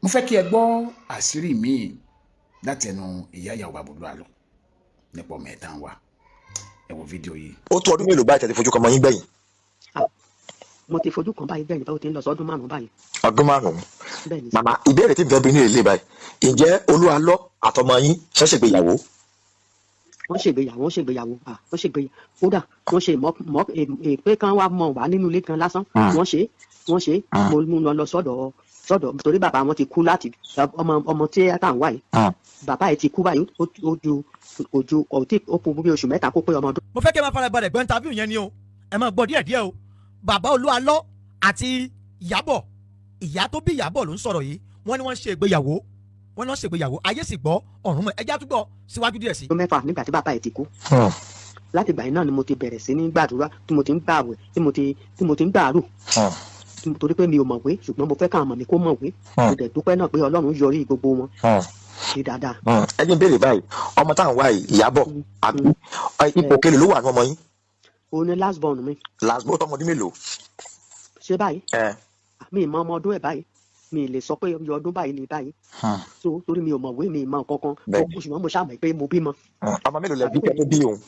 mo fẹ́ kí ẹ gbọ́ àṣírí míì láti ẹnu ìyá ìyàwó bàbá Olúalọ nípa ọmọ ẹ̀tàn wa. Ẹ wo fídíò yìí. Ó tó ọdún mélòó báyìí tẹ́ ti fojú kan ọmọ yín gbẹ̀yìn? Mo ti fojú kan báyìí gbẹ̀yìn báwo ti ń lọ sọ́dún 5 báyìí. Ọdún 5. Bẹ́ẹ̀ ni. Màmá, ìbéèrè tí nǹkan bí ní ilé báyìí, ǹjẹ́ Olúalọ àtọmọ yín ṣẹ̀ṣẹ̀ gbéyàwó? Wọ́n ṣègbéyàwó kódà wọ́n ṣe mọ́ pé kán wá mọ̀ wá nínú ilé kan lásán. Wọ́n ṣe mo mú wọn lọ sọ́dọ̀ torí bàbá wọn ti kú láti ọmọ tí ẹ kà ń wá yìí. Bàbá ẹ ti kú báyìí ó kú bí oṣù 3 kó pé ọmọ ọdún. Mo fẹ́ kí ẹ máa farabalẹ̀ gbọ́ interview yẹn ni o, ẹ máa gbọ́ díẹ̀díẹ̀ o. Bàbá Olúalọ àti Ìyábọ̀, ìyá tó bí Ìyábọ̀ ló ń sọ̀rọ̀ yìí, wọ́n ní wọ́n ṣe ìgbéyàwó, ayé sì gbọ́ ọ̀run mọ́. Ẹjẹ́ àtúgbọ̀ síwájú díẹ̀ sí. Ọdún 6 nígbà tí bàbá ẹ ti kú. Láti ìgbà yìí náà ni mo ti bẹ̀rẹ̀ sí ní gbàdúrà tí mo ti ń gbààwẹ̀ tí mo ti ń gbààrò. Torí pé mi ò mọ̀wé ṣùgbọ́n mo fẹ́ káwọn ọmọ mi kó mọ̀wé. Mo dẹ̀ dúpẹ́ náà pé Ọlọ́run yọrí gbogbo wọn sí dáadáa. Ẹ jẹ́ n béèrè báyìí, ọmọ táwọn wá yìí, Ìyábọ̀, àbí ipò kele ló wà ní ọmọ yín? O ní last born mi. Last born ọmọdé mélòó? Ṣé báyìí? Mi ì mọ ọmọ ọdún ẹ̀ báyìí. Mi ì lè sọ pé ọdún báyìí ni báyìí. So torí mi ò mọ̀wé, mi ì mọ kankan. Ṣùgbọ́n mo ṣàmọ̀ pé mo bímọ. Ọmọ mélòó lẹ bí kẹ́ tó bí òun?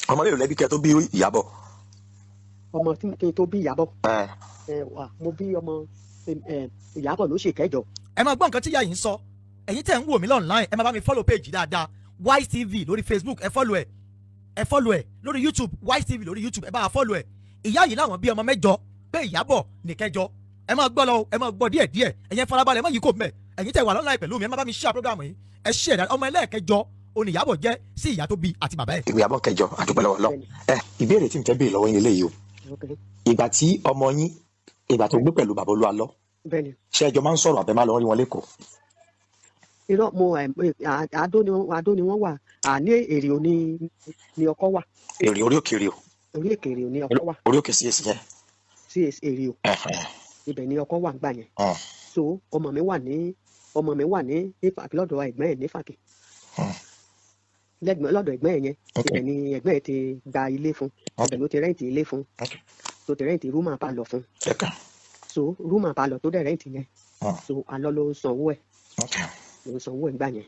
Ọmọ mélòó lẹ bí kẹ́ tó bí Ìyábọ̀? Ọmọ tí kí n tó bí Ìyábọ̀. Mo bí ọmọ Ìyábọ̀ ló ṣe 9. Ẹ máa gbọ́ nǹkan tí ìyá yìí ń sọ. Ẹ̀yin tẹ̀ ń wò mí online, ẹ máa bá mi follow page dáadáa, Wise TV lórí Facebook, ẹ follow ẹ lórí YouTube, Wise TV lórí YouTube, ẹ bá wa follow ẹ. Ìyá yìí láwọn bí ọmọ 8 pé Ìyábọ̀ ní 9. Ẹ máa gbọ́ lọ, ẹ máa gbọ́ díẹ̀díẹ̀, ẹ̀yin farabalẹ̀, ẹ má yí kò mẹ́. Ẹ̀yin tẹ̀ wà online pẹ̀lú mi, ẹ má bá mi share program yìí. Ẹ share dáadáa, ọmọ ẹlẹ́ẹ̀kẹjọ òní Ìyábọ̀ jẹ́ sí ìyá tó bí àti bàbá ẹ̀. Ìyábọ̀ kẹjọ, àdúpẹ́ lọ́wọ́ Ọlọ́run. Ìbéèrè tí n fẹ́ béèrè lọ́wọ́ yín lélẹ́yìí o. Ìgbà tí ọmọ yín, ìgbà tó gbé pẹ̀lú bàbá Olúalọ, ṣé ẹjọ́ máa ń sọ̀rọ̀ àbẹ́ máa lọ rí wọn lẹ́kọ̀ọ́? Irọ́ Adó ni wọ́n wà, ní Èrìò ni ọkọ wà. Èrìò, orí òkè Èrìò. Orí òkè Èrìò ni ọkọ wà. Orí òkè CAC yẹn. CAC Èrìò. Ibẹ̀ ni ọkọ wà ń gbà yẹn. So ọmọ mi wà ní Ifákì lọ́dọ̀ ẹ̀gbọ́n ẹ̀ ní Ifákì. Lọ́dọ̀ ẹ̀gbọ́n ẹ̀ yẹn, ibẹ̀ ni ẹ̀gbọ́n ẹ̀ ti gba ilé fún. Ibẹ̀ ló ti rẹ́ǹtì ilé fún. Tó ti rẹ́ǹtì rúmà palọ̀ fún. So rúmà palọ̀ tó dẹ̀ rẹ́ǹtì yẹn. So àlọ́ ló sanwó ẹ̀. Ló sanwó ẹ̀ gbà yẹn.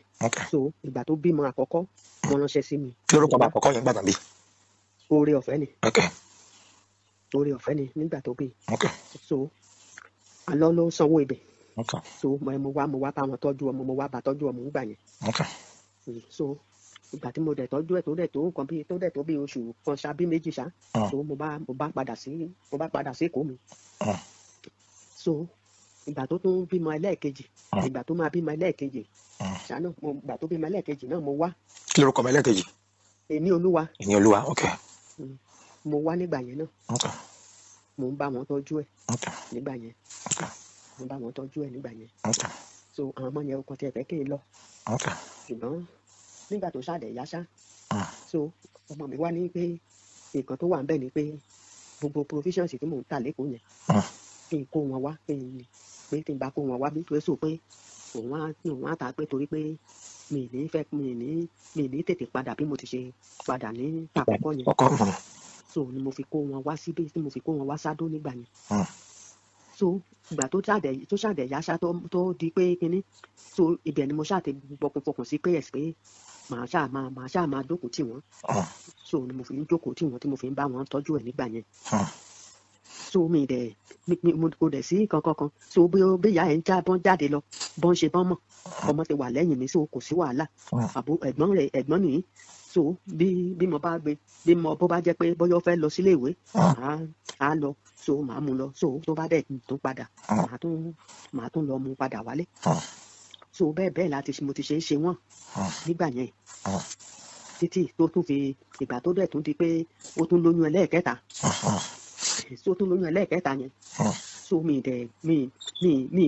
So ìgbà tó bímọ àkọ́kọ́ wọ́n ránṣẹ́ sí mi. Kí lórúkọ bá àkọ́kọ́ yẹn gbàdàn bí? Oore ọ̀fẹ́ ni. Oore ọ̀fẹ́ ni nígbà tó bí. So àlọ́ ló sanwó ibẹ̀. So mo wá bá wọn tọ́jú ọmọ, mo wá bá tọ́jú ọmọ nígbà yẹn. So ìgbà tí mo dẹ̀ tọ́jú ẹ̀ tó dẹ̀ tó bí oṣù kan ṣábí méjì ṣá. So mo bá padà sí Èkó mi. So ìgbà tó tún bímọ ẹlẹ́ẹ̀kejì, ìgbà tó máa bímọ ẹlẹ́ẹ̀kejì ṣáná, ìgbà tó bímọ ẹlẹ́ẹ̀kejì náà mo wá. Kí lórúkọ ọmọ ẹlẹ́ẹ̀kejì? Ẹni Olúwa. Ẹni Olúwa, ok. Mo wá nígbà yẹn náà. Mo ń bá wọn tọ́jú ẹ̀ nígbà yẹn. So àwọn ọmọ yẹn kan tiẹ̀ fẹ́ kí n lọ. Ṣùgbọ́n nígbà tó ṣàdẹ̀ yá ṣá. So ọmọ mi wá ní pé nǹkan tó wà ń bẹ̀ ni pé gbogbo provisions tí mò ń tà lẹ́kọ̀ọ́ yẹn kí n kó wọn wá, pé tí n bá kó wọn wá bí tó sọ pé òun á ta pé torí pé mi ní tètè padà bí mo ti ṣe padà ní àkọ́kọ́ yẹn. So ni mo fi kó wọn wá síbí, tí mo fi kó wọn wá sádó nígbà yẹn. So ìgbà tó ṣàdẹ̀ yá ṣá tó di pé kínní, so ibẹ̀ ni mo ṣàtẹ̀ fọkàn sí pé pé màá ṣáà máa jókòó tì wọ́n. So ni mo fi ń jókòó tì wọ́n tí mo fi ń bá wọn tọ́jú ẹ̀ nígbà yẹn. So mo kò dẹ̀ sí kankan. So bí ìyá ẹ̀ ń jáde lọ, bọ́n ṣe bọ́n mọ̀, ọmọ ti wà lẹ́yìn mi, so kò sí wàhálà. Ẹ̀gbọ́n nìyí. So bí mo bá gbé, bó bá jẹ́ pé bóyá ó fẹ́ lọ sílé ìwé, á lọ. So màá mú lọ. So tó bá dẹ̀ tún padà, màá tún lọ mú padà wálé. So bẹ́ẹ̀ láti mo ti ṣe é ṣe wọ́n nígbà yẹn. Títí tó tún fi ìgbà tó dẹ̀ tún di pé ó tún lóyún ẹlẹ́ẹ̀kẹta. So tó lóyún ẹlẹ́ẹ̀kẹta yẹn. So mi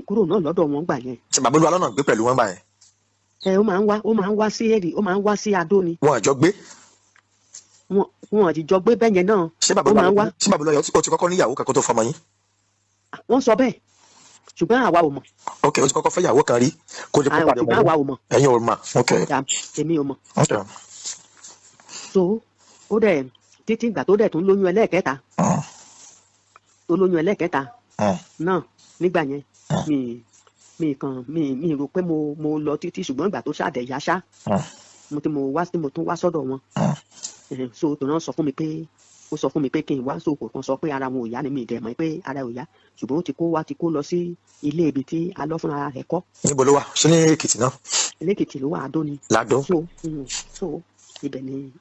kúrò náà lọ́dọ̀ wọn gbà yẹn. Ṣé bàbá Olúalọ náà gbé pẹ̀lú wọn gbà yẹn? Ó máa ń wá sí Èrì, ó máa ń wá sí Adó ni. Wọn àjọ gbé? Wọn àti jọ gbé bẹ́ẹ̀ yẹn náà. Ṣé bàbá Olúalọ ó ti kọ́kọ́ níyàwó kan kó tó fọmọ yín? Wọ́n sọ bẹ́ẹ̀ ṣùgbọ́n àwa ò mọ̀. Ok, ó ti kọ́kọ́ fẹ́ ìyàwó kan rí kó lè kó padà ṣùgbọ́n àwa ò mọ̀. Ẹ̀yin ò mọ̀, ok. Èmi ò mọ̀. So ó dẹ̀ títí ìgbà tó dẹ̀ tún lóyún ẹlẹ́ẹ̀kẹta. Tó lóyún ẹlẹ́ẹ̀kẹta náà nígbà yẹn mi rò pé mo lọ títí ṣùgbọ́n ìgbà tó ṣàdẹ̀ yá ṣá mo tún wá sọ́dọ̀ wọn so tó náà sọ fún mi pé kí n wá so kò kan sọ pé ara wọn ò yá ni mi dẹ̀ mọ̀ pé ara ò yá ṣùgbọ́n ó ti kó lọ sí ilé ibi tí a lọ fún ara rẹ̀ kọ́. níbo ló wà ṣé ní Èkìtì náà. ilé Èkìtì ló wà Adó ni. Ládó. so ibẹ̀ ni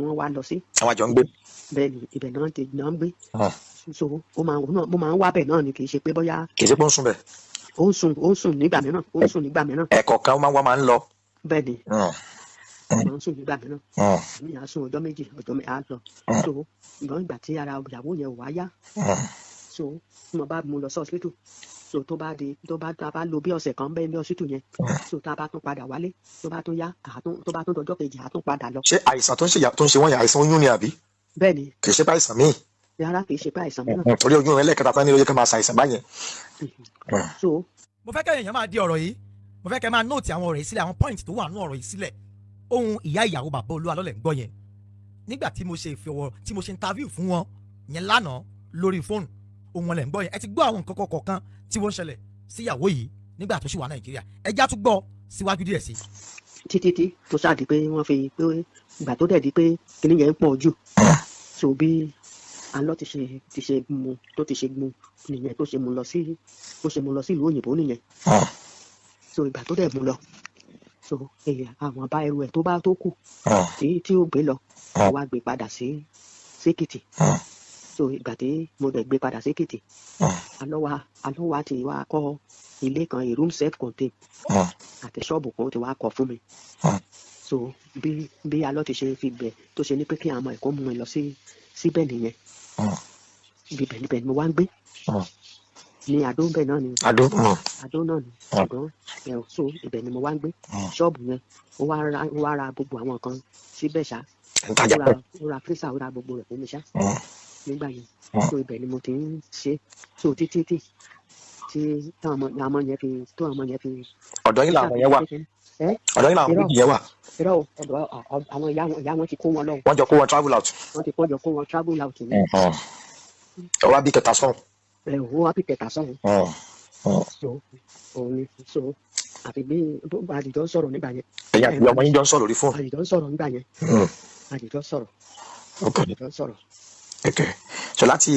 wọ́n wá lọ sí. àwọn àjọ ń gbé. bẹ́ẹ̀ ni ibẹ̀ náà ń gbé. so mo máa ń wá bẹ̀ náà ni kì í ṣe pé bóyá. kì í ṣe pé ó ń sùn bẹ̀. ó ń sùn nígbà mìíràn. ẹ̀kọ̀ọ̀kan máa ń lọ. bẹ́ẹ̀ ni máa ń sùn nígbà mìíràn mi à sùn ọjọ́ méjì ọjọ́ mi à lọ so ìgbọ́n ìgbà tí ara ìyàwó yẹn ò wá yá so mo bá mú lọ sí hospital so tó bá lo bí ọ̀sẹ̀ kan bẹ́ẹ̀ ní hospital yẹn so tá a bá tún padà wálé tó bá tún yá tó bá tún dọjọ́ kejì à tún padà lọ. ṣé àìsàn tó ń ṣe wọ́n yẹn àìsàn oyún ni àbí. bẹ́ẹ̀ ni kì í ṣe pé àìsàn míì. rárá kì í ṣe pé àìsàn mìíràn. torí oyún rẹ lẹ́ẹ̀kẹta fún ẹni ló yẹ ká máa ṣàìsàn báyẹn. so. mo fẹ́ kẹ́ èèyàn máa di ọ̀rọ̀ yìí mo fẹ́ kẹ́ máa nóòtì àwọn ọ̀rọ̀ yìí sílẹ̀ àwọn pọ́ìntì tó wà nínú ọ̀rọ̀ yìí sílẹ̀ ohun ìyá ìyàwó bàbá Olúwalọ́lẹ̀ ń gbọ́ yẹn nígbà tí mo ṣe interview fún wọn yẹn lánàá lórí fóònù ohun wọn lẹ̀ ń gbọ́ yẹn ẹ ti gbọ́ àwọn nǹkan kọ̀ọ̀kan tí wọ́n ń ṣẹlẹ̀ sí ìyàwó yìí nígbà tó ṣì wà Nàìjíríà ẹ já tún gbọ́ síwájú díẹ̀ sí. títí tó ṣáàdì pé wọ́n fi pé ìgbà tó dẹ̀ di pé kíní yẹn pọ̀ jù so bí alọ́ ti ṣe mu nìyẹn tó ṣe mu lọ sí ìlú òyìnbó nìyẹn so ìgbà tó dẹ̀ mu lọ so àwọn bá ẹrù ẹ̀ tó kù tí ó gbé lọ wá gbé padà sí Èkìtì so ìgbà tí mo dẹ̀ gbé padà sí Èkìtì alọ́ wa ti wá kọ́ ilé kan a room self contain àti ṣọ́ọ̀bù kan ti wá kọ́ fún mi so bí alọ́ ti ṣe fi bẹ̀ tó ṣe ní pé kí àwọn ẹ̀kọ́ mú mi lọ síbẹ̀ nìyẹn ibẹ̀ ni mo wá ń gbé ní Adó bẹ́ẹ̀ náà ni Adó náà ni ṣùgbọ́n so ibẹ̀ ni mo wá ń gbé ṣọ́ọ̀bù yẹn ó wá ra gbogbo àwọn kan síbẹ̀ ṣá ó ra fírísà ó ra gbogbo rẹ̀ fún mi ṣá nígbà yẹn so ibẹ̀ ni mo ti ń ṣe so títí tí táwọn ọmọ yẹn fi. ọ̀dọ̀ yín làwọn yẹn wà ọ̀dọ̀ yín làwọn méjì yẹn wà. irọ́ ọ̀dọ̀ àwọn ìyá wọn ti kó wọn lọ. wọ́n jọ kó wọn travel out. wọ́n ti kó wọn travel out ni. ọwọ́ bí kẹta sọ̀rọ̀. wọ́n wá bí kẹta sọ̀rọ̀. so òun ni so àfi bí àdìjọ sọ̀rọ̀ nígbà yẹn. ẹ̀yin àti ọmọ yín jọ ń sọ̀rọ̀ lórí fóònù. àdìjọ sọ̀rọ̀ nígbà yẹn. àdìjọ sọ̀rọ̀. àdìjọ sọ̀rọ̀. so láti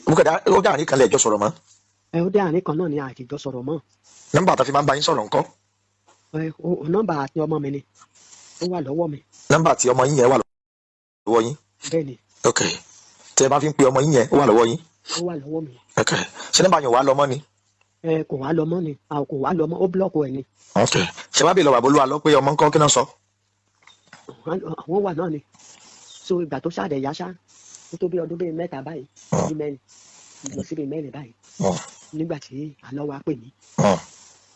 ó dá àárín kan lẹ́ẹ̀jọ́ sọ̀rọ̀ mọ́. ó dá àárín kan náà ni àdìjọ sọ̀rọ̀ mọ́. nọ́mbà tó fi máa ń bá yín sọ̀rọ̀ ńkọ́. nọ́mbà àti ọmọ mi ni ó wà lọ́wọ́ mi. nọ́mbà àti ọmọ yín yẹn wà lọ́wọ́ yín. bẹ́ẹ̀ni. ok tí ẹ bá fi ń pe ọmọ yín yẹn ó wà lọ́wọ́ yín. ó wà lọ́wọ́ mi. ok ṣé nọ́mbà yẹn wà lọ mọ́ ni. kò wá lọ mọ́ ni kò wá lọ mọ́ ó búlọ́ọ̀kù ẹ̀ ni. ok ṣé wàá bèèrè lọ bàbá Olúwalọ́ pé ọmọ ńkọ́ kí náà sọ. àwọn wà náà ni so ìgbà tó ṣàdẹ̀ yá ṣá ó tó bí ọdún bíi mẹ́ta báyìí ọdún mẹ́rin lọ sí bíi mẹ́rin báyìí nígbà tí àlọ́ wa pè mí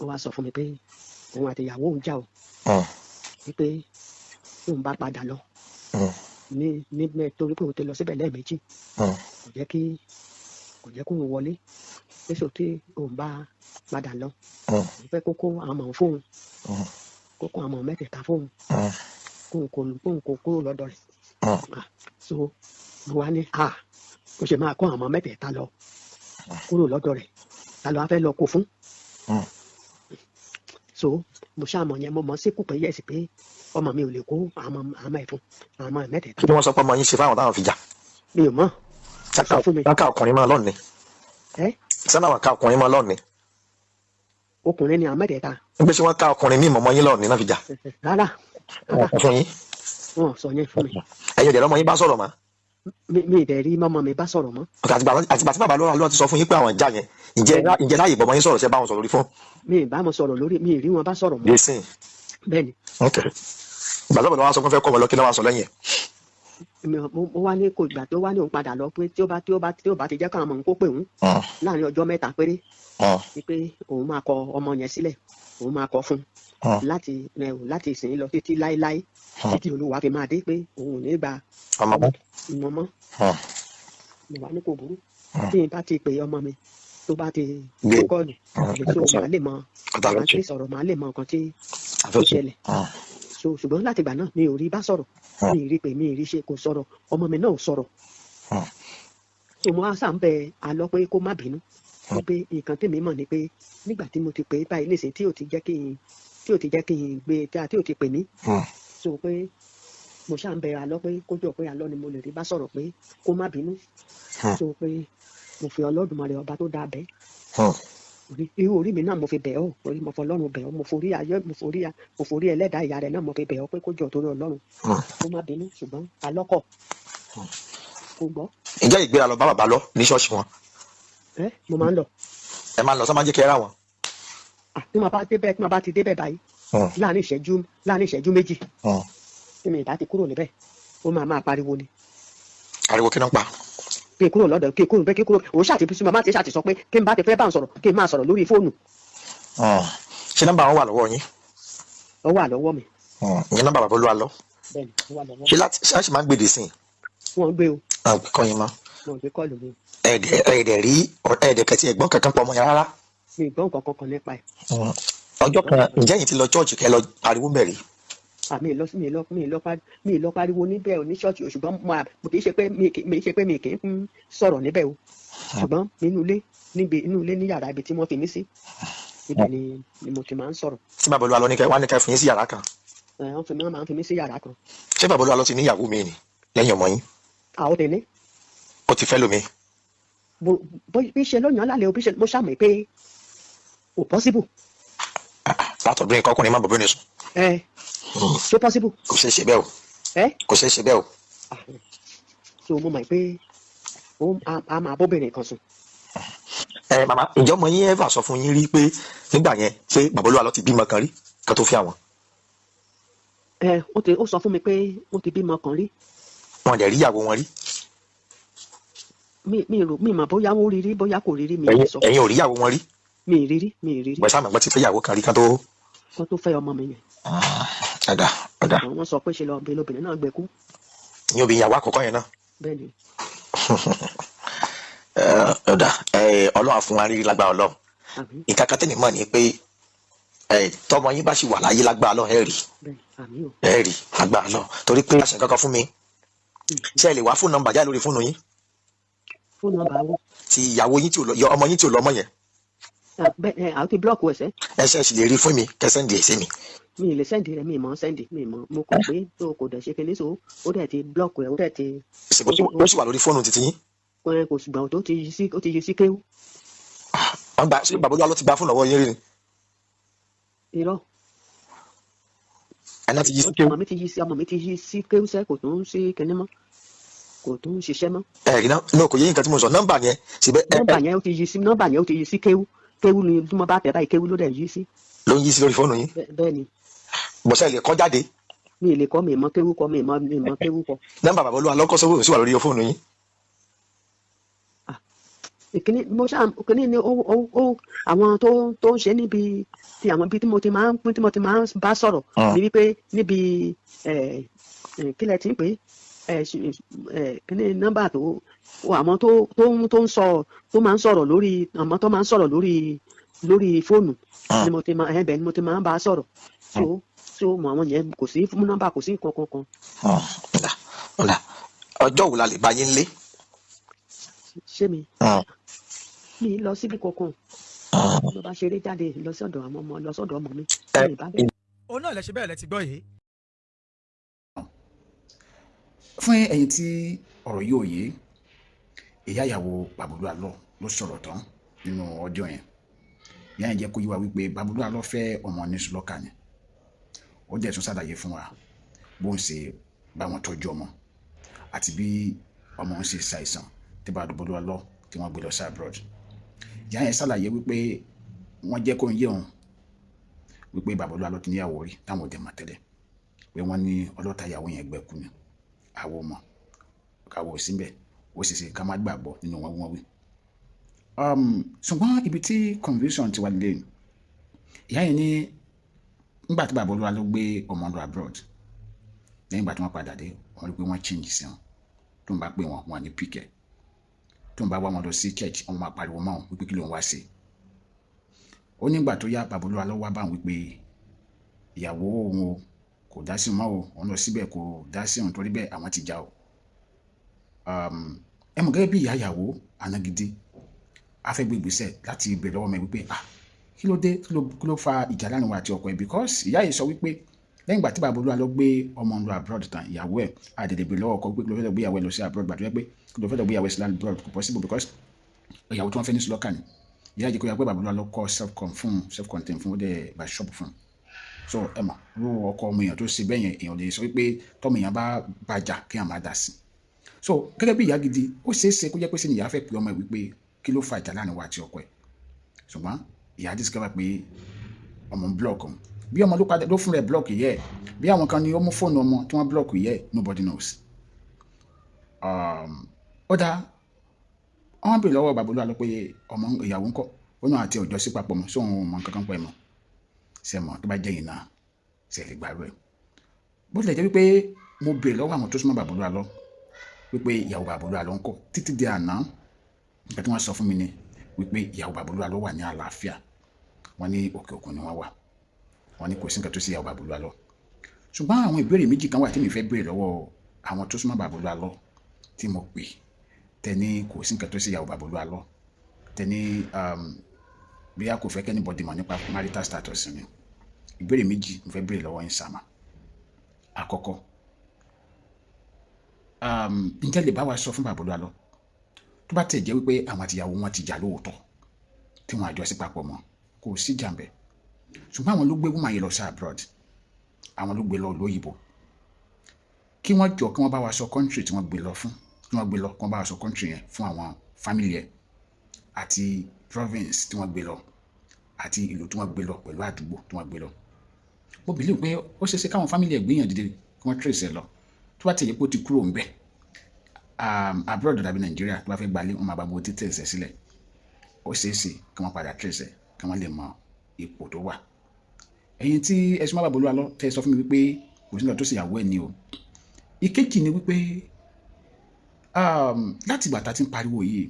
ó wá sọ fún mi pé òun àti ìyàwó òun jà o wípé tóun bá padà lọ ní torí pé òun ti lọ síbẹ̀ lẹ́ẹ̀mejì kò jẹ́ kóun wọlé pèsè tí òun bá padà lọ òun fẹ́ kókó àmọ̀ fóun kókó àmọ̀ mẹ́tẹ̀ẹ̀ta fóun kóun kò kúrò lọ́dọ̀ rẹ̀ so mo wá ní ó ṣe máa kó àmọ̀ mẹ́tẹ̀ẹ̀ta lọ kúrò lọ́dọ̀ rẹ̀ ta ló wá fẹ́ lọ kó fún so mo ṣàmọ̀ yẹn mo mọ̀ sí kúpẹ́ yẹ̀sì pé ọmọ mi ò lè kó àmọ̀ ẹ̀fún àmọ̀ mẹ́tẹ̀ẹ̀ta. kí ni wọ́n sọ pé ọmọ yín ṣe fáwọn táwọn fi jà. mi ò mọ̀ sọ fún mi. ká ọkùnrin máa lọ́ọ̀ni. sẹ́nà wọn ká ọkùnrin máa lọ́ọ̀ni. ọkùnrin ni àmọ̀ mẹ́tẹ̀ẹ̀ta. ń gbé sí wọn ká ọkùnrin míì mọ́mọ́ yín lọ́ọ̀ni náà fi jà. rárá. fún yín. wọn sọ yẹn fún mi. ẹ̀yin òjò lọ́mọ yín bá sọ̀rọ̀ mọ́. mi ìdẹ̀ rí mọ́mọ́ mi bá sọ̀rọ̀ mọ́. àtìgbà tí bàbá Olúwalọ́ ti sọ fún yín pé àwọn ìjà yẹn ǹjẹ́ láàyè bọ̀mọ́ yín sọ̀rọ̀ ṣe bá wọn sọ̀rọ̀ lórí fún. mi ì bá wọn sọ̀rọ̀ lórí mi ì rí wọn bá sọ̀rọ̀ mọ́. yéésìn. bẹ́ẹ̀ni. ok ìgbà tó bọ̀ lọ́wọ́ sọ fún fẹ́ kọ́ ọmọ lọ kí lọ́wọ́ sọ lẹ́yìn ẹ̀. mo wá ní kò ìgbà tó wá ní òun padà lọ pé tí ó bá ti jẹ́ káwọn ọmọ òun kó pè òun láàrin ọjọ́ mẹ́ta péré wípé òun máa kọ ọmọ yẹn sílẹ̀ òun máa kọ fún láti ìsìn lọ títí láéláé títí Olúwa fi máa dé pé òun ò ní gba ọmọ mọ́ mo wá ní kò burú tí n bá ti pè ọmọ mi tó bá ti gbé kọ́ọ̀lù so màá lè mọ màá ti sọ̀rọ̀ màá lè mọ nǹkan tí ó ṣẹlẹ̀ so ṣùgbọ́n láti ìgbà náà mi ò rí bá sọ̀rọ̀ mi ì rí pé mi ì rí ṣe kò sọ̀rọ̀ ọmọ mi náà ò sọ̀rọ̀ so mo á sàn bẹ alọ́ pé kó má bínú wípé nǹkan tèmi mọ̀ ni pé nígbà tí mo ti pè é báyìí nísìnyí tí ò ti jẹ́ kí n gbé tí ò ti pè mí so pé mo ṣáà ń bẹ alọ́ pé kó jọ pé alọ́ ni mo lè rí bá sọ̀rọ̀ pé kó má bínú so pé mo fi Olódùmarè ọba tó dáa bẹ́ẹ̀ irú orí mi náà mo fi bẹ̀ ọ́ orí mo fọlọ́run bẹ̀ ọ́ mo forí ẹlẹ́dàá ìyá rẹ̀ náà mo fi bẹ̀ ọ́ pé kó jọ torí Ọlọ́run kó má bínú ṣùgbọ́n alọ́kọ̀ kò gbọ́. ǹjẹ́ ìgbéra lọ bá bàbá lọ ní ṣọ́ọ̀ṣì wọn. mo máa ń lọ. ẹ máa ń lọ sọ máa ń jẹ́ kí ẹ rà wọn. tí mo bá ti débẹ̀ báyìí láàrin ìṣẹ́jú méjì tí mi ìbá ti kúrò níbẹ̀ ó máa pariwo ni. ariwo kí ló ń pa. kí n kúrò lọ́dọ̀ kí n kúrò òun ṣàtìpísí màmá ti ṣàtìsọ pé kí n bá ti fẹ́ bá ń sọ̀rọ̀ kí n máa sọ̀rọ̀ lórí fóònù. ṣé nọ́mbà wọn wà lọ́wọ́ yín. ó wà lọ́wọ́ mi. ìyẹn nọ́mbà bàbá Olúwa lọ. bẹ́ẹ̀ni ó wà lọ́wọ́. ṣé láti máa ń gbèdè sí i. wọ́n gbé o. kọ́ yín mọ́. wọ́n gbé kọ́ọ̀lù mi. ẹ̀ẹ́dẹ̀ rí kẹtì ẹ̀gbọ́n kankan pọ̀ ọmọ yẹn rárá. mi ì gbọ́ nǹkan kankan nípa ẹ̀. ọjọ́ kan ǹjẹ́ yìí ti lọ chọ́ọ̀chì kẹ́ lọ pariwo bẹ̀rẹ̀. mi ì lọ pariwo níbẹ̀ ò ní ṣọ́ọ̀ṣì ṣùgbọ́n mo kì í ṣe pé mi kì í sọ̀rọ̀ níbẹ̀ o ṣùgbọ́n inú ilé ní yàrá ibi tí wọ́n fi mí sí ibẹ̀ ni mo ti máa ń sọ̀rọ̀. tí bàbá Olúwa lọ ní wá ní ká fi yín sí yàrá kan. wọ́n máa ń fi mí sí yàrá kan. ṣé bàbá Olúwa lọ ti níyàwó mi ni lẹ́yìn ọmọ yín. àwọn tẹ̀ ní. ó ti fẹ́ lómi. bí ṣe lóyún ọ̀làlẹ̀ o bí ṣe mo ṣàmì pé ò possible. látọ̀dún yìí kọ́kùnrin má bọ̀ bẹ́ẹ̀ ni sùn. ṣé possible. kò ṣeé ṣe bẹ́ẹ̀ o. kò ṣeé ṣe bẹ́ẹ̀ o. so mo mọ̀ pé a máa bóbìnrin kan sùn. màmá ǹjẹ́ ọmọ yín ever sọ fún yín rí pé nígbà yẹn pé bàbá Olúwa lọ ti bímọ kan rí kan tó fi àwọn. ó sọ fún mi pé ó ti bímọ kan rí. wọn dẹ̀ rí ìyàwó wọn rí. mi mọ̀ bóyá wọ́n rí rí bóyá kò rí rí mi ì sọ. ẹ̀yin ò rí ìyàwó wọn rí. mi ì rí rí. bẹ́ẹ̀ sáà mọ̀ ti fẹ́ ìyàwó kan rí kan tó. kan tó fẹ́ ọmọ mi yẹn. ọ̀dà. wọ́n sọ pé ṣe lọ bí lóbìnrin náà gbẹ̀kú. ní obìnrin ìyàwó àkọ́kọ́ yẹn náà. bẹ́ẹ̀ni. ọ̀dà Ọlọ́run á fún wa rírí lágbára Ọlọ́run. nǹkan kan tẹ́lẹ̀ mọ̀ ni pé tọmọ yín bá ṣì wà láyé lágbára Ọlọ́run ẹ rí lágbára Ọlọ́run torí pé àṣẹ kankan fún mi ṣé ẹ lè wá fóònù nọ́mbà já lórí fóònù yín. fóònù nọ́mbà wo. ti ìyàwó yín tí ò lọ ọmọ yín tí ò lọ ọmọ yẹn. bẹ́ẹ̀ àwọn ti blọọkù ẹsẹ̀. ẹsẹ̀ sì lè rí fún mi kẹsẹ́ǹdì ẹ̀sẹ̀ mi. mi ì lè sẹ́ǹdì rẹ̀ mi ì mọ̀ sẹ́ǹdì mi ì mọ̀ mo kọ̀ pé tó kò dẹ̀ ṣe kinní so ó dẹ̀ ti blọọkù ẹ̀ ó dẹ̀ ti. ó sì wà lórí fóònù títí yín. kò ṣùgbọ́n ó ti yí sí kéwú. wọ́n gba ṣé bàbá Olúwa ló ti gba fóònù lọ́wọ́ yín rí ni. irọ́. ẹ̀ná ti yí sí kéwú. ọmọ mi ti yí sí kéwú sẹ́ kò tún sí kinní mọ́ kò tún ṣiṣẹ́ mọ́. ẹ̀rí náà kò yé nǹkan tí mo sọ nọ́mbà yẹn síbẹ̀. nọ́mbà yẹn ó ti yí sí kéwú ni tí mo bá tẹ̀ báyìí kéwú ló dẹ̀ yí sí. ló ń yí sí lórí fóònù yín. bẹ́ẹ̀ ni. bọ̀sẹ̀ lè kọ́ jáde. mi ì lè kọ́ mi ìmọ̀ kéwú kọ́ mi ìmọ̀ kéwú kọ́. nọ́mbà bàbá Olúwa lọ́kọ́ sọ́wọ́ sí wà lórí fóònù yín. ìkíní mo ṣáà ìkíní ni àwọn tó ń ṣe níbi tí àwọn ibi tí mo ti máa ń bá sọ̀rọ̀ ní wípé níbi kílẹ̀ tí ń pè kíní nọ́mbà tó àwọn tó ń sọ tó máa ń sọ̀rọ̀ lórí àwọn tó máa ń sọ̀rọ̀ lórí fóònù ni mo ti máa ẹ̀bẹ̀ ni mo ti máa ń bá sọ̀rọ̀ so mọ àwọn yẹn kò sí fún nọ́mbà kò sí nǹkan kankan. ọjọ́ wo la lè bá yín lé. ṣé mi mi lọ síbi kankan ló bá ṣeré jáde lọ sọ́dọ̀ àwọn ọmọ lọ sọ́dọ̀ ọmọ mi. òun náà lè ṣe bẹ́ẹ̀ lẹ ti gbọ́ yìí. fún ẹ̀yin tí ọ̀rọ̀ yóò yé ìyá ìyàwó bàbá Olúwa ló sọ̀rọ̀ tán nínú ọjọ́ yẹn ìyá yẹn jẹ́ kó yé wa wípé bàbá Olúwa ló fẹ́ ọmọ ní Sùlọ́kà ni ó dẹ̀ tún ṣàlàyé fún wa bó ń ṣe bá wọn tọ́jú ọmọ àti bí ọmọ ń ṣe ṣàìsàn tí bàbá Olúwa lọ tí wọ́n gbé lọ sí abroad ìyá yẹn ṣàlàyé wípé wọ́n jẹ́ kó ń yé òun wípé bàbá Olúwa lọ ti níyàwó rí táwọn ò dẹ̀ mọ̀ tẹ́lẹ̀ pé wọ́n ní ọlọ́ta ìyàwó yẹn gbẹ̀kú ni àwọ̀ mọ̀ káwọ̀ síbẹ̀ ó sì ṣe ká má gbàgbọ́ nínú wọn wọ́n wí. ṣùgbọ́n ibi tí confusion ti wá lé ìyá yẹn ní nígbà tí bàbá Olúwa ló gbé ọmọ lọ abroad lẹ́yìn ìgbà tí wọ́n padà dé wọ́n rí pé wọ́n change sí wọn tó ń bá pè wọ́n ní píkẹ́ tó ń bá wá wọn lọ sí church wọ́n máa pariwo mọ́ wọn wípé kí ló ń wá sí ó nígbà tó yá bàbá Olúwa ló wá bá wọn wípé ìyàwó òun o kò dá sí wọn o òun lọ síbẹ̀ kò dá sí òun torí bẹ́ẹ̀ àwọn ti já o ẹ mọ̀ gẹ́gẹ́ bí ìyá ìyàwó anagidi a fẹ́ gbé ìgbésẹ̀ láti bèrè lọ́wọ́ mi wípé kí ló dé kí ló fa ìjà láàrin wa àti ọkọ ẹ̀ because ìyá yìí sọ wípé lẹ́yìn ìgbà tí bàbá olúwa lọ gbé ọmọ lọ abroad tán ìyàwó ẹ̀ àdèdè bèrè lọ́wọ́ ọkọ pé kí ló fẹ́ lọ gbé ìyàwó ẹ̀ lọ sí abroad gbàdúrà pé kí ló fẹ́ lọ gbé ìyàwó ẹ̀ sí abroad kò possible because ìyàwó tí wọ́n fẹ́ ní sùlọ́kà ni ìyá jẹ́ kó yà pé bàbá olúwa lọ kọ́ self-contained fún ó dẹ̀ bá ṣọ́ọ̀bù fún so ẹ mà ro ọkọ ọmọ èèyàn tó ṣe bẹ́ẹ̀ yẹn èèyàn lè sọ wípé tọ́mọ èèyàn bá bàjá kí èèyàn máa dà sí so gẹ́gẹ́ bí ìyá gidi ó ṣeé ṣe kó jẹ́ pé sí ni ìyá fẹ́ pe ọmọ ẹ̀ wípé kí ló fa ìjà láàrin wa àti ọkọ ẹ̀ ṣùgbọ́n ìyá discover pé ọmọ ń block òun bí ọmọ ló fún rẹ̀ block yẹ bí àwọn kan ni ó mú fóònù ọmọ tí wọ́n block yẹ nobody knows ó dá wọ́n bèèrè lọ́wọ́ bàbá olúwa lọ pé ọmọ ìyàwó ńkọ́ ó náà àti ọjọ́ sí papọ̀ mọ́ sóhun ọmọ kankan pọ̀ ẹ̀ mọ́ sẹ́mọ̀ tó bá jẹ́ yìí náà ṣe lè gbàrú ẹ̀ bó tilẹ̀ jẹ́ wípé mo bèèrè lọ́wọ́ àwọn tó súnmọ́ bàbá olúwa lọ wípé ìyàwó bàbá olúwa lọ ńkọ́ títí di àná nǹkan tí wọ́n sọ fún mi ni wípé ìyàwó bàbá olúwa lọ wà ní àlàáfíà wọ́n ní òkè òkun ni wọ́n wà wọ́n ní kò sí nǹkan tó sí ìyàwó bàbá olúwa lọ ṣùgbọ́n àwọn ìbéèrè méjì kan wà tí mi fẹ́ béèrè lọ́wọ́ àwọn tó súnmọ́ bàbá olúwa lọ tí mo pè tẹni kò sí nǹkan tó sí ìyàwó bàbá olúwa lọ tẹni bí a kò fẹ́ kẹ́ni bọ́dì mọ̀ nípa marital status ni ìbéèrè méjì mo fẹ́ béèrè lọ́wọ́ yín sàmà àkọ́kọ́ ǹjẹ́ lè bá wa sọ fún bàbá olúwa lọ tó bá tẹ̀ jẹ́ wípé àwọn àtìyàwó wọn ti jà lóòótọ́ tí wọ́n àjọ sí papọ̀ mọ́ kò sí jàǹbẹ́ ṣùgbọ́n àwọn ló gbé woman yìí lọ sí abroad àwọn ló gbé lọ lóyìnbó kí wọ́n jọ kí wọ́n bá wa sọ country tí wọ́n gbé lọ fún tí wọ́n gbé lọ kí wọ́n bá wa sọ country yẹn fún àwọn family ẹ̀ àti province tí wọ́n gbé lọ àti ìlú tí wọ́n gbé lọ pẹ̀lú àdúgbò tí wọ́n gbé lọ mo believe pé ó ṣeéṣe káwọn family ẹ̀ gbìyànjú dìde kí wọ́n trace ẹ̀ lọ tó bá tẹ̀yẹ pé ó ti kúrò ńbẹ̀ abroad dàbí Nàìjíríà tó bá fẹ́ gbalé wọn máa bá gbogbo details ẹ̀ sílẹ̀ ó ṣeéṣe kí wọ́n padà trace ẹ̀ kí wọ́n lè mọ ipò tó wà ẹ̀yin tí ẹ̀sùn má bàbá olúwa lọ tẹ́ sọ fún mi wípé kò sí lọ tó ṣe ìyàwó ẹ̀ ní o ìkejì ni wípé láti ìgbà tá a ti ń pariwo yìí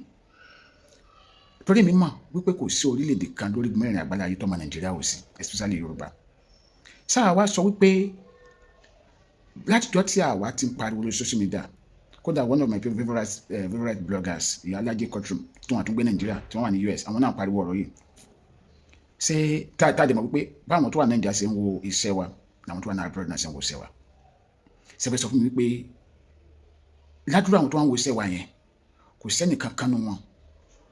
torí mi mọ̀ wípé kò sí orílẹ̀-èdè kan lórí mẹ́rin àgbáyé ayé tọ́mọ Nàìjíríà ò sí especially Yorùbá sáà wá sọ wípé látijọ́ tí àwa ti ń pariwo lórí social media kódà one of my favorite bloggers ìyá Alájẹ Courtroom tí wọ́n tún gbé Nàìjíríà tí wọ́n wà ní US àwọn náà pariwo ọ̀rọ̀ yìí ṣé tá a dẹ̀ mọ̀ wípé báwọn tó wà Nàìjíríà ṣe ń wo iṣẹ́ wa làwọn tó wà ní abroad náà ṣe ń wo iṣẹ́ wa ṣe fẹ́ sọ fún mi wípé ládùúgbò àwọn tó wà ń wo iṣẹ́ wa yẹn kò sẹ́nì kankan nù wọn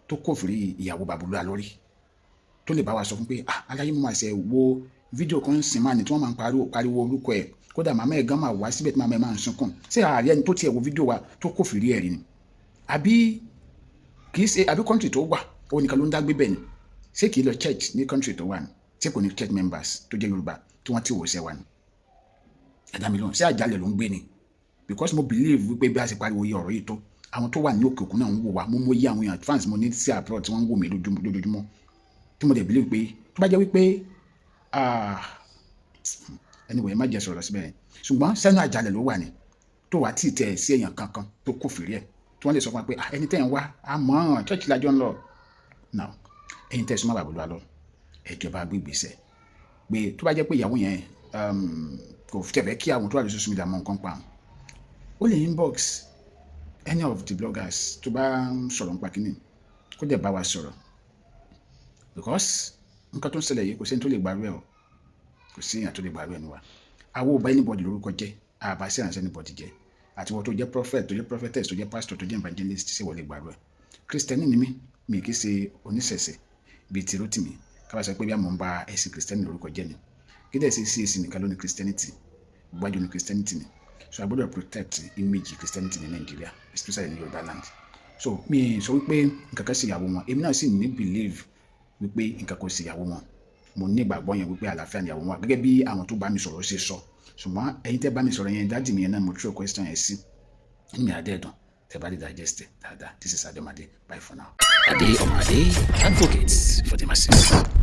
tó kófìrí ìyàwó bàbá olúwa lórí tó lè bá wa sọ fún pé aláyé mo máa ṣe wo fídíò kan sìn máa ní tí wọ́n máa ń pariwo orúkọ ẹ̀ kódà màmá ẹ̀ gan máa wá síbẹ̀ tí màmá ẹ̀ máa ń sunkún ṣé ààrẹ ẹni tó tiẹ̀ wo fídíò wa tó kófìrí ẹ̀ rí ni àbí kì í ṣe àbí kọ́ńtì tó wà òun nìkan ló ń dágbé bẹ́ẹ̀ ni ṣé kì í lọ church ní kọ́ńtì tó wà ni ṣé kò ní church members tó jẹ́ Yorùbá tí wọ́n ti wò ṣẹ́ wa ni ẹ̀dá mi lóhùn ṣé àjálẹ̀ ló ń gbé ni because mo believe wípé bí a ṣe pariwo yẹ ọ̀rọ̀ yìí tó àwọn tó wà ní òkè òkun náà ń wò wá mo mọ iye àwọn èèyàn fans mo ní sí abroad tí wọ́n ń wò mí lójoojúmọ́ tí mo dẹ̀ believe pé tó bá jẹ́ wípé anyway má jẹ́ sọ̀rọ̀ lọ síbẹ̀ yẹn ṣùgbọ́n sẹ́nu àjálẹ̀ ló wà ní tó wà tí ì tẹ̀ sí èèyàn kankan tó kófìrí ẹ̀ tí wọ́n lè sọ fún wa pé ẹni tẹ́ ń wá àmọ́ church lájọ́ ń lọ now ẹ̀yin tẹ́ súnmọ́ bàbá olúwa lọ ẹ̀jọba gbégbèsè pé tó bá jẹ́ pé ìyàwó yẹn kò tẹ̀fẹ́ kí àwọn tó wà lórí social media mọ nǹkan pa ó lè inbox any of the bloggers tó bá ń sọ̀rọ̀ nípa kínní kó dẹ̀ bá wa sọ̀rọ̀ because nǹkan tó ń ṣẹlẹ̀ yìí kò sẹ́ni tó lè gbàrú ẹ̀ o kò sí èèyàn tó lè gbàrú ẹ̀ níwá àwọn ò bá anybody lórúkọ jẹ́ àbá sí àǹsẹ́ anybody jẹ́ àti wọ́n tó jẹ́ prophet tó jẹ́ prophetess tó jẹ́ pastor tó jẹ́ evangelist ṣé wọ́n lè gbàrú ẹ̀ Kristẹni ni mi kì í ṣe oníṣẹ̀ṣẹ̀ bíi ti Rótìmí káwá sọ pé bí àmọ́ ń ba ẹ̀sìn Kristẹni lórúkọ jẹ́ ni kí dẹ̀ ṣe sí èsì nìkan ló ní Christianity gbájú ní Christianity ni so I gbọ́dọ̀ protect image Christianity ní Nàìjíríà especially ní Yorùbá land so mi sọ wípé nǹkan kan sí ìyàwó wọn èmi náà sì ní believe wípé nǹkan kan sí ìyàwó wọn mo ní ìgbàgbọ́ yẹn wípé àlàáfíà ni ìyàwó wọn gẹ́gẹ́ bí àwọn tó bá mi sọ̀rọ̀ ṣe sọ ṣùgbọ́n ẹ̀yin tẹ́ bá mi sọ̀rọ̀ yẹn dáàdì mi yẹn náà mo throw question yẹn sí ní mi àdẹ́ẹ̀dùn tẹ́ bá lè digest dáadáa. This is Ademade, bye for now. Ade Omade, advocates for the masses.